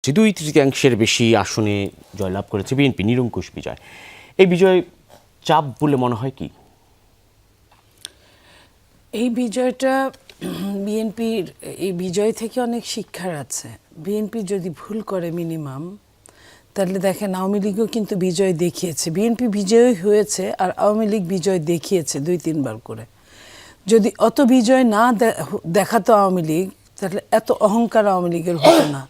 যে 2/3 বেশি আসনে জয়লাভ করেছে বিএনপি, নিরঙ্কুশ বিজয়। এই বিজয় চাপ বলে মনে হয় কি? এই বিজয়টা বিএনপির এই বিজয় থেকে অনেক শিক্ষার আছে। বিএনপি যদি ভুল করে মিনিমাম, তাহলে দেখেন আওয়ামী লীগও কিন্তু বিজয় দেখিয়েছে। বিএনপি বিজয়ী হয়েছে আর আওয়ামী লীগ বিজয় দেখিয়েছে 2-3 বার করে। যদি অত বিজয় না দেখাতো আওয়ামী লীগ, তাহলে এত অহংকার আওয়ামী লীগের হতো না।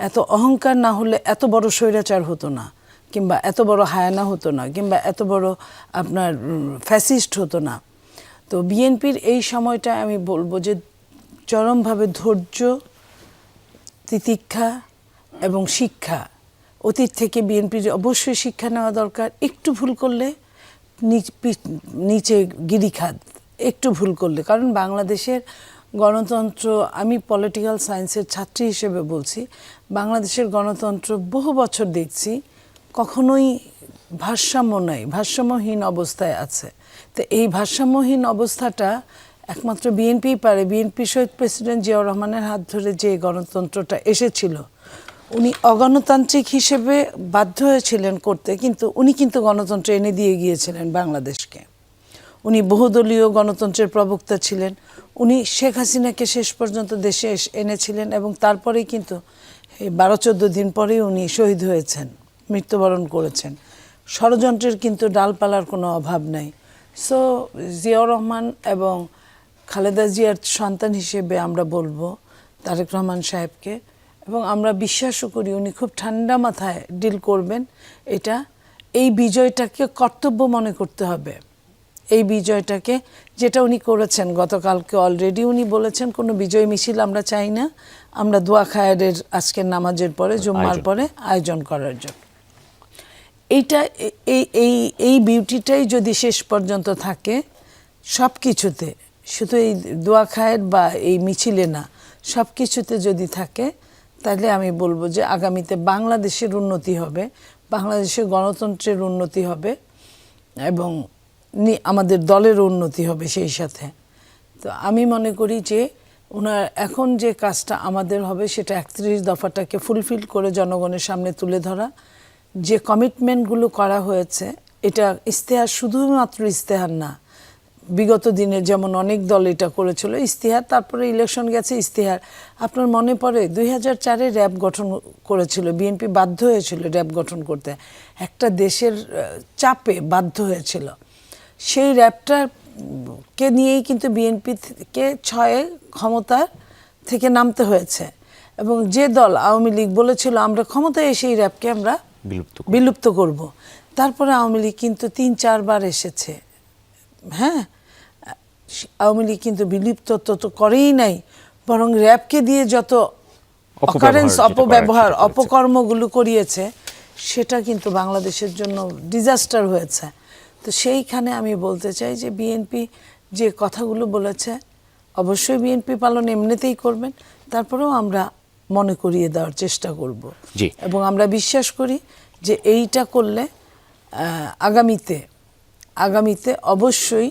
এত অহংকার না হলে এত বড় স্বৈরাচার হতো না, কিংবা এত বড় হায়ানা হতো না, কিংবা এত বড় আপনার ফ্যাসিস্ট হতো না। তো বিএনপির এই সময়টা আমি বলবো যে চরমভাবে ধৈর্য, তিতিক্ষা এবং শিক্ষা। অতীত থেকে বিএনপির অবশ্যই শিক্ষা নেওয়া দরকার। একটু ভুল করলে নিচে গিরিখাত, একটু ভুল করলে। কারণ বাংলাদেশের গণতন্ত্র, আমি পলিটিক্যাল সায়েন্সের ছাত্রী হিসেবে বলছি, বাংলাদেশের গণতন্ত্র বহু বছর দেখছি কখনোই ভারসাম্য নাই, ভারসাম্যহীন অবস্থায় আছে। তো এই ভারসাম্যহীন অবস্থাটা একমাত্র বিএনপি পারে। বিএনপি শহীদ প্রেসিডেন্ট জিয়াউর রহমানের হাত ধরে যে গণতন্ত্রটা এসেছিল, উনি অগণতান্ত্রিক হিসেবে বাধ্য হয়েছিলেন করতে, কিন্তু উনি কিন্তু গণতন্ত্র এনে দিয়ে গিয়েছিলেন বাংলাদেশকে। উনি বহুদলীয় গণতন্ত্রের প্রবক্তা ছিলেন। উনি শেখ হাসিনাকে শেষ পর্যন্ত দেশে এনেছিলেন এবং তারপরেই কিন্তু 12-14 দিন পরেই উনি শহীদ হয়েছেন, মৃত্যুবরণ করেছেন। ষড়যন্ত্রের কিন্তু ডালপালার কোনো অভাব নাই। সো জিয়াউর রহমান এবং খালেদা জিয়ার সন্তান হিসেবে আমরা বলবো তারেক রহমান সাহেবকে, এবং আমরা বিশ্বাসও করি উনি খুব ঠান্ডা মাথায় ডিল করবেন। এই বিজয়টাকে কর্তব্য মনে করতে হবে। এই বিজয়টাকে, যেটা উনি করেছেন গতকালকে, অলরেডি উনি বলেছেন কোনো বিজয় মিছিল আমরা চাই না, আমরা দোয়া খায়েরের আজকের নামাজের পরে, জুম্মার পরে আয়োজন করার জন্য। এই বিউটিটাই যদি শেষ পর্যন্ত থাকে সব কিছুতে, শুধু এই দোয়া খায়ের বা এই মিছিলে না, সব কিছুতে যদি থাকে, তাহলে আমি বলবো যে আগামীতে বাংলাদেশের উন্নতি হবে, বাংলাদেশের গণতন্ত্রের উন্নতি হবে এবং আমাদের দলের উন্নতি হবে সেই সাথে। তো আমি মনে করি যে ওনার এখন যে কাজটা আমাদের হবে সেটা 31 দফাটাকে ফুলফিল করে জনগণের সামনে তুলে ধরা। যে কমিটমেন্টগুলো করা হয়েছে, এটা ইশতেহার, শুধুমাত্র ইশতেহার না। বিগত দিনে যেমন অনেক দল এটা করেছিল ইশতেহার, তারপরে ইলেকশন গেছে ইশতেহার। আপনার মনে পড়ে 2004-এ র্যাব গঠন করেছিল বিএনপি, বাধ্য হয়েছিল র্যাব গঠন করতে, একটা দেশের চাপে বাধ্য হয়েছিল। সেই র্যাবটাকে নিয়েই কিন্তু বিএনপিকে 6-এ ক্ষমতা থেকে নামতে হয়েছে। এবং যে দল আওয়ামী লীগ বলেছিল আমরা ক্ষমতায় এসে এই র্যাবকে আমরা বিলুপ্ত করব, তারপরে আওয়ামী লীগ কিন্তু 3-4 বার এসেছে। হ্যাঁ, আওয়ামী লীগ কিন্তু বিলুপ্ত তো করেই নাই, বরং র্যাবকে দিয়ে যত অকারেন্স, অপব্যবহার, অপকর্মগুলো করিয়েছে, সেটা কিন্তু বাংলাদেশের জন্য ডিজাস্টার হয়েছে। তো সেইখানে আমি বলতে চাই যে বিএনপি যে কথাগুলো বলেছে, অবশ্যই বিএনপি পালন এমনিতেই করবেন, তারপরেও আমরা মনে করিয়ে দেওয়ার চেষ্টা করব। এবং আমরা বিশ্বাস করি যে এইটা করলে আগামীতে অবশ্যই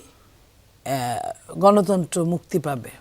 গণতন্ত্র মুক্তি পাবে।